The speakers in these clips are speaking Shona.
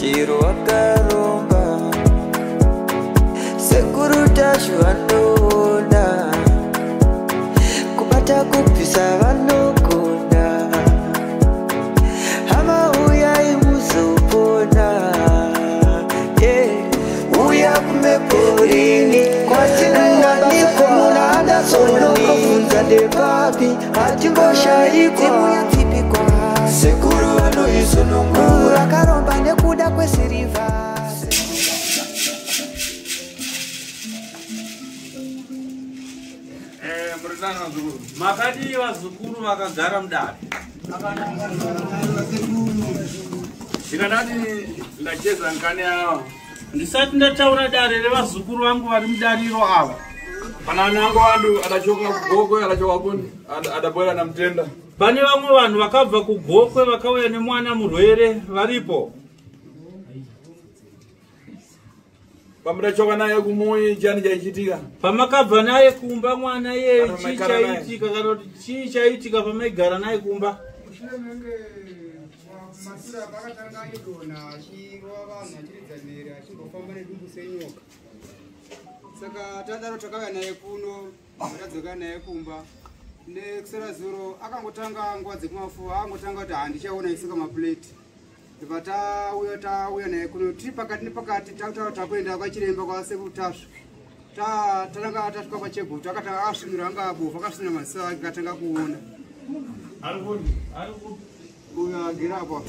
chiro wakaromba sekuru tashu vanona kubata kupisa vanogona hama uya imuzopona uya kumeporini kwatinanganikwa munada sonokofunza ndepapi hatimboshaikwa sekuru vanoizonongura karomba nekuda kwesiriva makadi vazukuru vakagara mudare ndikadati ndacheza nkani yavo ndisati ndataura dare revazukuru vangu vari mudariro ava pana nango vanhu adachoka kugokwe adachoka kuni adaboera namutenda pane vamwe vanhu vakabva kugokwe vakauya nemwana murwere varipo pamudachoka naye kumuyi chani chaichitika pamakabva naye kumba mwana yeye chii chaitika kana kuti chii chaitika pamaigara naye kumba masura pakatanga idona achirwa vanhu achiridzanira achingofamba nedumbu senyoka saka tadaro takauya naye kuno tadzoka naye kumba nekusera zuro akangotanga nguva dzekumafuva angotanga kuti handichaona isika mapleti ibva tauya naye kuno tiri pakati nepakati tautaura takuenda kwachiremba kwasekutasva tananga tasvika pachegutu akatanga asvinura anga abofu akasvinura maziso ake akatanga kuona uyo agira apa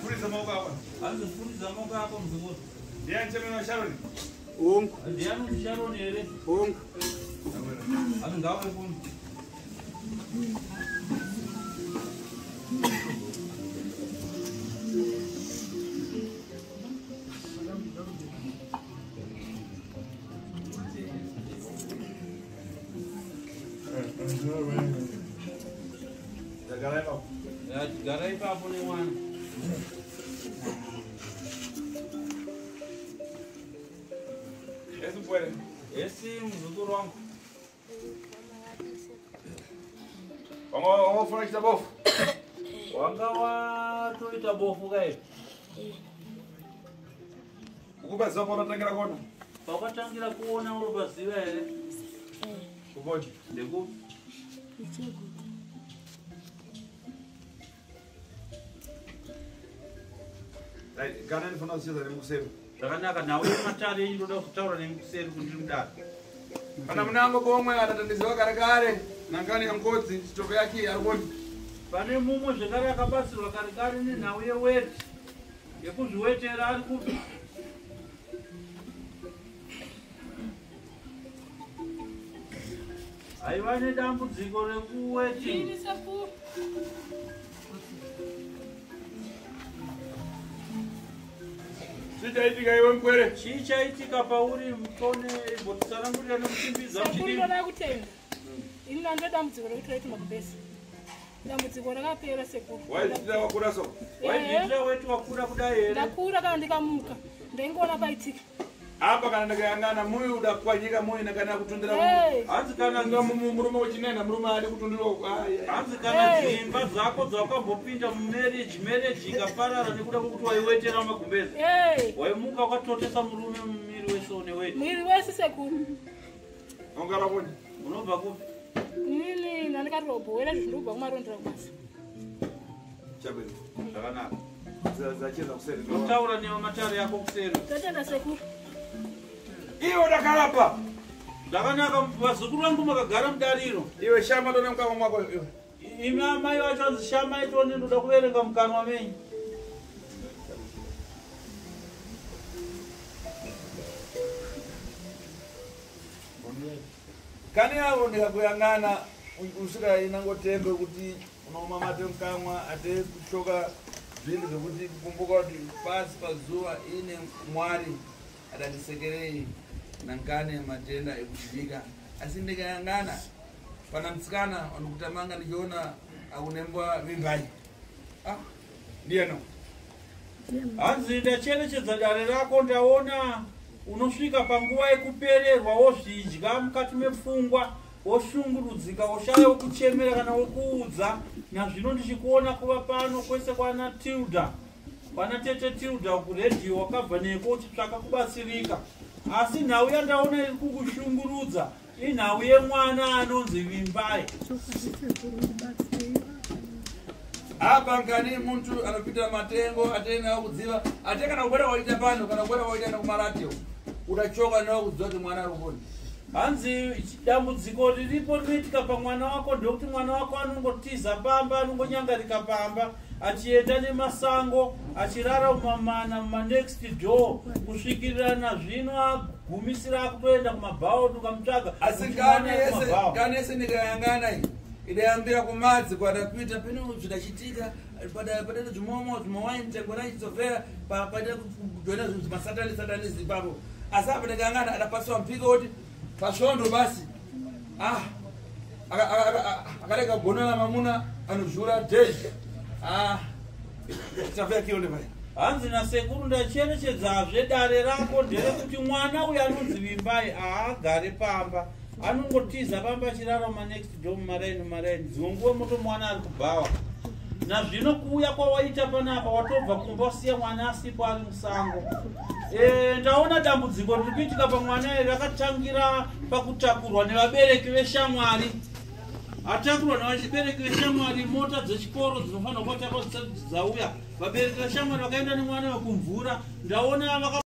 furiza maoko ako mzukuru ndiyanchemena sharoni ongo ndiyani musharoni here ongo asi ngawe kuni gara ipapo nemwana esi muzukuru wangu wangofuna chita bofu wanga watoita bofu kai ukupaziva paunatangira kuona pakatangira kuona unopaziva here kupoti ndekupi kana ndifuna kucheza nemukuseri zvakanaka nawe matare ndoda kutaura nemukuseri kundiri mudare kana munango pomwe atatandiziva kare kare nangani yangodzi chitoko yake arikoni pane mumwe zvekare akabatsirwa kare kare nenhau yeweti yekuzviwetera ari kupi aiva nedambudziko rekuweti chichaitika iwe mkwere chii chaitika pauri mukone bhotisaramburira nekuchimbidza muchidinoda kutenga ini nando dambudziko rekutoiti makubhesi dambudziko rakapera sekuru waiitira wakura so waiitira weti wakura kudai here ndakura kana ndikamuka ndaingoona paitika apa kana ndakayangana muyu udapwanyika muyu nakana kutundira hanzi kana murume wechinena murume adi kutundira hanzi kana dzimba dzako dzawakambopinda mumarriage ikaparara nekuda kwekuti waiwetera magumbezi waimuka wakatotesa murume mumiri wese uneweti mwiri wese sekuru ungaraponi unobva kupi ini nandikatirobhowera zvindobva kumarondera kubasa chabwino zvakanaka zacheza kuseri notaura nevamatare yako kuseri totenda sekuru iwe ndakarapa zvakanaka vazukuru vangu makagara mudariro iwe shama tone mukanwa mwako iwe imi amai vacho anzi shamai tone ndoda kuverenga mukanwa menyu kani yavo ndikakuyang'ana usika inangotembe kuti unomamate mukamwa ate kushoka zvinhu zvekuti kukumbuka kuti pasi pazuva ine mwari adandisekerei nankane matenda ekuzvika asi ndikayang'ana pana mtsikana wanikutamanga ndichiona akunembwa mimbai ndiyeno hanzi ndacherechedza dare rako ndaona unosvika panguva yekupererwa wozvidya mukati mepfungwa oshungurudzika oshaya wekuchemera kana wekuudza. Nazvino ndichikuona kuva pano kwese kwana Tilda, kwana tete Tilda kuredhiyo wakabva neko uchitsvaka kubatsirika. Asi nhau yandaona iri kukushungurudza inhau yemwana anonzi Vimbai. Apa ngani muntu anopita matengo atena kudziva ate kana kubera waita pano kana kubera waita na kumaratio udachoka nawo kudziva kuti mwana arikoni. Hanzi dambudziko riripo rinoitika pamwana wako ndokuti mwana wako anongotiza pamba, anongonyangarika pamba, achienda nemasango, achirara mumamana mumanext door, kusvikirira nazvino agumisira akutoenda kumabhaoni ukamutsvaga. Asi ngani yese nikayangana iyi idayambira kumadzi kwadakuita peno zvidachitika padata zvimomo zvimowaini tengo rachitsofera paida kujoina zvinhu zvimasatani ipapo. Asi apa ndikayangana adapasiwa mpiko kuti pasvondo basi akarega gonela mamuna anozhura deji tafea kionde pai. Hanzi nasekuru ndacherechedzazve dare rako nderekuti mwana uyu anonzi Vimbai haagare pamba, anongotiza pamba achirara mumanext door mumaraini dzimwe nguva moto mwana ari kubhawa. Nazvino kuuya kwawaita panapa watobva kumba usiya mwana asipo ari musango. Ndaona dambudziko riri kuitika pamwana iri rakatangira pakutakurwa nevabereki veshamwari. Atakurwa nevabereki veshamwari, mota dzechikoro dzinofanira kuva dzauya, vabereki veshamwari vakaenda nemwana wekumvura. Ndaona